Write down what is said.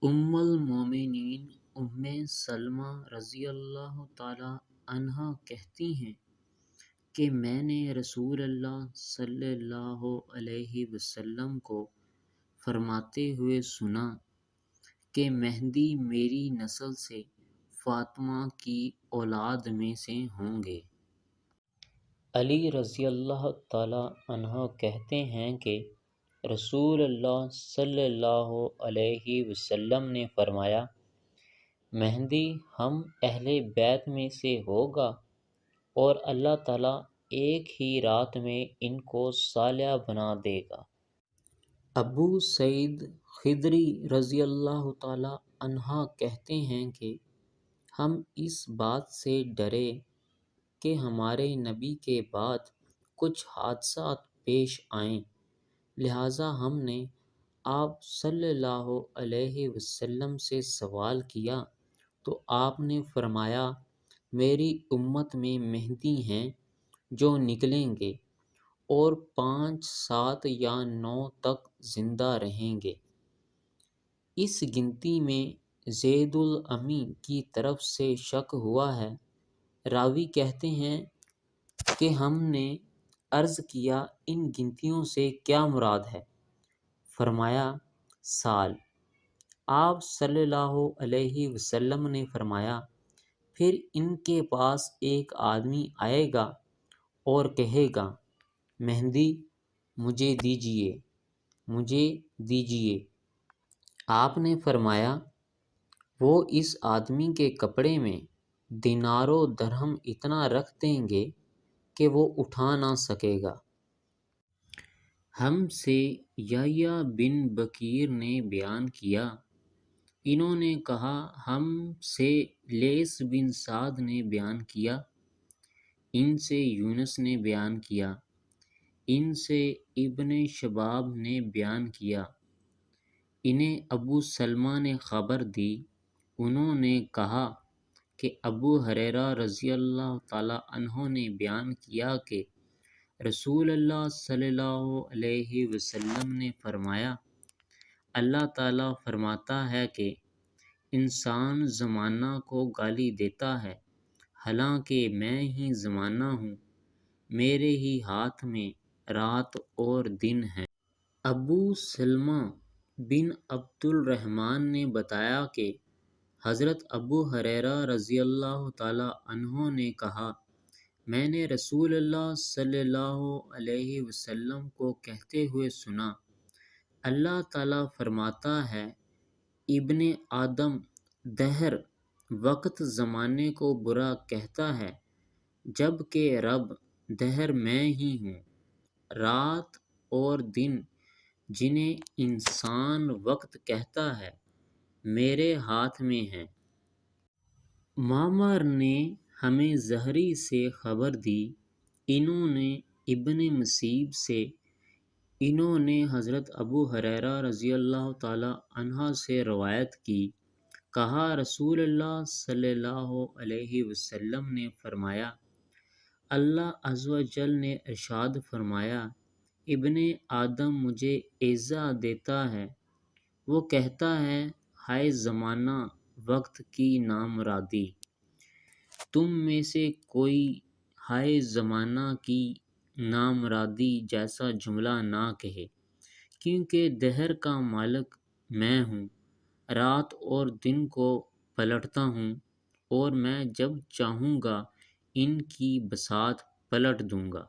ام المومنین ام سلمہ رضی اللہ تعالی عنہا کہتی ہیں کہ میں نے رسول اللہ صلی اللہ علیہ وسلم کو فرماتے ہوئے سنا کہ مہدی میری نسل سے فاطمہ کی اولاد میں سے ہوں گے۔ علی رضی اللہ تعالی عنہ کہتے ہیں کہ رسول اللہ صلی اللہ علیہ وسلم نے فرمایا، مہدی ہم اہل بیت میں سے ہوگا اور اللہ تعالیٰ ایک ہی رات میں ان کو صالح بنا دے گا۔ ابو سعید خدری رضی اللہ تعالی عنہ کہتے ہیں کہ ہم اس بات سے ڈرے کہ ہمارے نبی کے بعد کچھ حادثات پیش آئیں، لہٰذا ہم نے آپ صلی اللہ علیہ وسلم سے سوال کیا تو آپ نے فرمایا، میری امت میں مہدی ہیں جو نکلیں گے اور 5، 7 یا 9 تک زندہ رہیں گے۔ اس گنتی میں زید الامی کی طرف سے شک ہوا ہے۔ راوی کہتے ہیں کہ ہم نے عرض کیا، ان گنتیوں سے کیا مراد ہے؟ فرمایا، سال۔ آپ صلی اللہ علیہ وسلم نے فرمایا، پھر ان کے پاس ایک آدمی آئے گا اور کہے گا، مہدی مجھے دیجیے، مجھے دیجیے۔ آپ نے فرمایا، وہ اس آدمی کے کپڑے میں دینار و درہم اتنا رکھ دیں گے کہ وہ اٹھا نہ سکے گا۔ ہم سے یحییٰ بن بکیر نے بیان کیا، انہوں نے کہا ہم سے لیث بن سعد نے بیان کیا، ان سے یونس نے بیان کیا، ان سے ابن شہاب نے بیان کیا، انہیں ابو سلمہ نے خبر دی، انہوں نے کہا کہ ابو ہریرہ رضی اللہ تعالی عنہ نے بیان کیا کہ رسول اللہ صلی اللہ علیہ وسلم نے فرمایا، اللہ تعالیٰ فرماتا ہے کہ انسان زمانہ کو گالی دیتا ہے، حالانکہ میں ہی زمانہ ہوں، میرے ہی ہاتھ میں رات اور دن ہے۔ ابو سلمہ بن عبد الرحمن نے بتایا کہ حضرت ابو ہریرہ رضی اللہ تعالی عنہ نے کہا، میں نے رسول اللہ صلی اللہ علیہ وسلم کو کہتے ہوئے سنا، اللہ تعالیٰ فرماتا ہے، ابن آدم دہر وقت زمانے کو برا کہتا ہے، جبکہ رب دہر میں ہی ہوں، رات اور دن جنہیں انسان وقت کہتا ہے میرے ہاتھ میں ہیں۔ معمر نے ہمیں زہری سے خبر دی، انہوں نے ابن مسیب سے، انہوں نے حضرت ابو ہریرہ رضی اللہ تعالی عنہ سے روایت کی، کہا رسول اللہ صلی اللہ علیہ وسلم نے فرمایا، اللہ عز و جل نے ارشاد فرمایا، ابن آدم مجھے ایذا دیتا ہے، وہ کہتا ہے، ہائے زمانہ وقت کی نامرادی، تم میں سے کوئی ہائے زمانہ کی نامرادی جیسا جملہ نہ کہے، کیونکہ دہر کا مالک میں ہوں، رات اور دن کو پلٹتا ہوں، اور میں جب چاہوں گا ان کی بساط پلٹ دوں گا۔